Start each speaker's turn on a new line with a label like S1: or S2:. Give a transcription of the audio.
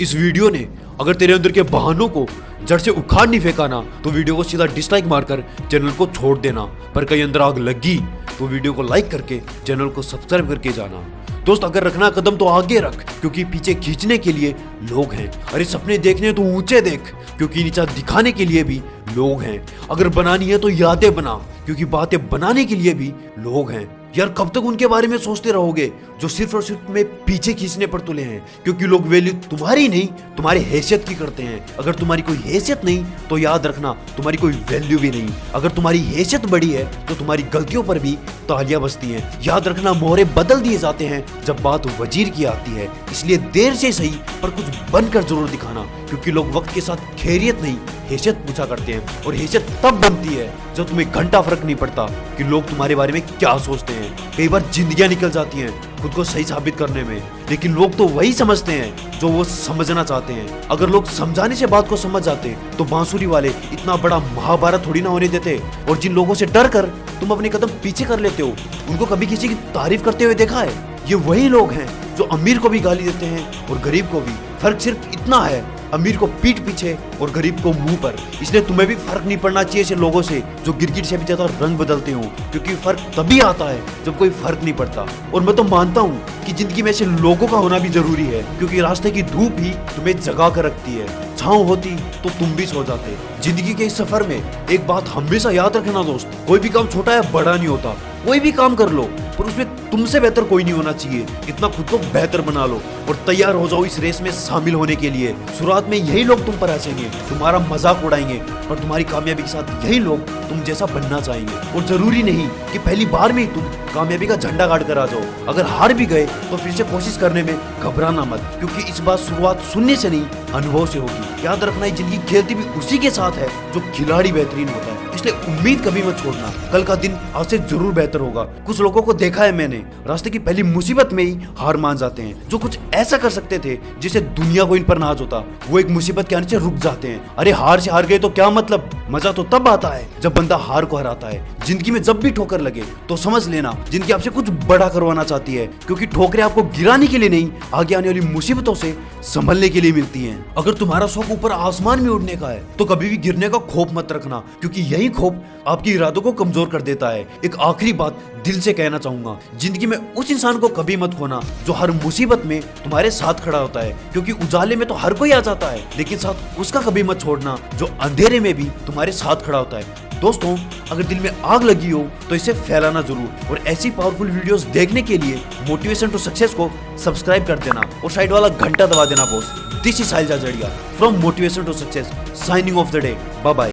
S1: इस वीडियो ने अगर तेरे अंदर के बहानों को जड़ से उखाड़ नहीं फेंका ना तो वीडियो को सीधा डिसलाइक मारकर चैनल को छोड़ देना। पर कहीं अंदर आग लगी तो वीडियो को लाइक करके चैनल को सब्सक्राइब करके जाना। दोस्त अगर रखना कदम तो आगे रख, क्योंकि पीछे खींचने के लिए लोग हैं। अरे सपने देखने तो ऊंचे देख, क्योंकि नीचा दिखाने के लिए भी लोग हैं। अगर बनानी है तो यादें बना, क्योंकि बातें बनाने के लिए भी लोग हैं। यार कब तक उनके बारे में सोचते रहोगे जो सिर्फ और सिर्फ में पीछे खींचने पर तुले हैं, क्योंकि लोग वैल्यू तुम्हारी नहीं तुम्हारी हैसियत की करते हैं। अगर तुम्हारी कोई हैसियत नहीं तो याद रखना तुम्हारी कोई वैल्यू भी नहीं। अगर तुम्हारी हैसियत बड़ी है तो तुम्हारी गलतियों पर भी तालियां बजती हैं। याद रखना मोहरे बदल दिए जाते हैं जब बात वजीर की आती है। इसलिए देर से सही पर कुछ बनकर जरूर दिखाना, क्योंकि लोग वक्त के साथ खैरियत नहीं हैसियत पूछा करते हैं। और हैसियत तब बनती है जब तुम्हें घंटा फर्क नहीं पड़ता कि लोग तुम्हारे बारे में क्या सोचते हैं। कई बार जिंदगियां निकल जाती हैं खुद को सही साबित करने में, लेकिन लोग तो वही समझते हैं जो वो समझना चाहते हैं। अगर लोग समझाने से बात को समझ जाते तो बांसुरी वाले इतना बड़ा महाभारत थोड़ी ना होने देते। और जिन लोगों से डर कर तुम अपने कदम पीछे कर लेते हो, उनको कभी किसी की तारीफ करते हुए देखा है? ये वही लोग हैं जो अमीर को भी गाली देते हैं और गरीब को भी। फर्क सिर्फ इतना है, अमीर को पीठ पीछे और गरीब को मुंह पर। इसलिए तुम्हें भी फर्क नहीं पड़ना चाहिए ऐसे लोगों से जो गिरगिट से भी ज्यादा रंग बदलते हो, क्योंकि फर्क तभी आता है जब कोई फर्क नहीं पड़ता। और मैं तो मानता हूँ कि जिंदगी में ऐसे लोगों का होना भी जरूरी है, क्योंकि रास्ते की धूप ही तुम्हें जगा कर रखती है। छांव होती तो तुम भी सो जाते। जिंदगी के इस सफर में एक बात हमेशा याद रखना दोस्त, कोई भी काम छोटा या बड़ा नहीं होता। कोई भी काम कर लो पर उसमें तुमसे बेहतर कोई नहीं होना चाहिए। इतना खुद को बेहतर बना लो और तैयार हो जाओ इस रेस में शामिल होने के लिए। शुरुआत में यही लोग तुम पर हंसेंगे, तुम्हारा मजाक उड़ाएंगे, पर तुम्हारी कामयाबी के साथ यही लोग तुम जैसा बनना चाहेंगे। और जरूरी नहीं कि पहली बार में ही तुम कामयाबी का झंडा गाड़ कर आ जाओ। अगर हार भी गए तो फिर से कोशिश करने में घबराना मत, क्योंकि इस बार शुरुआत सुनने से नहीं अनुभव से होगी। याद रखना ये जिंदगी खेलती भी उसी के साथ है जो खिलाड़ी बेहतरीन होता है। इसलिए उम्मीद कभी मत छोड़ना, कल का दिन आज से जरूर बेहतर होगा। कुछ लोगों को देखा है मैंने, रास्ते की पहली मुसीबत में ही हार मान जाते हैं। जो कुछ ऐसा कर सकते थे जिसे दुनिया को इन पर नाज होता, वो एक मुसीबत के आने से रुक जाते हैं। अरे हार से हार गए तो क्या मतलब, मजा तो तब आता है जब बंदा हार को हराता है। जिंदगी में जब भी ठोकर लगे तो समझ लेना जिंदगी आपसे कुछ बड़ा करवाना चाहती है, क्योंकि ठोकरें आपको गिराने के लिए नहीं, आगे आने वाली मुसीबतों से संभलने के लिए मिलती हैं। अगर तुम्हारा शौक ऊपर आसमान में उड़ने का है तो कभी भी गिरने का खौफ मत रखना, क्योंकि यही खौफ आपकी इरादों को कमजोर कर देता है। एक आखिरी बात दिल से कहना चाहूंगा, जिंदगी में उस इंसान को कभी मत खोना जो हर मुसीबत में तुम्हारे साथ खड़ा होता है, क्योंकि उजाले में तो हर कोई आ जाता है, लेकिन साथ उसका कभी मत छोड़ना जो अंधेरे में भी तुम्हारे साथ खड़ा होता है। दोस्तों अगर दिल में आग लगी हो तो इसे फैलाना जरूर, और ऐसी पावरफुल वीडियोस देखने के लिए मोटिवेशन टू सक्सेस को सब्सक्राइब कर देना और साइड वाला घंटा दबा देना boss. This is Sahil Jajadia from motivation to success, signing off the day. Bye bye.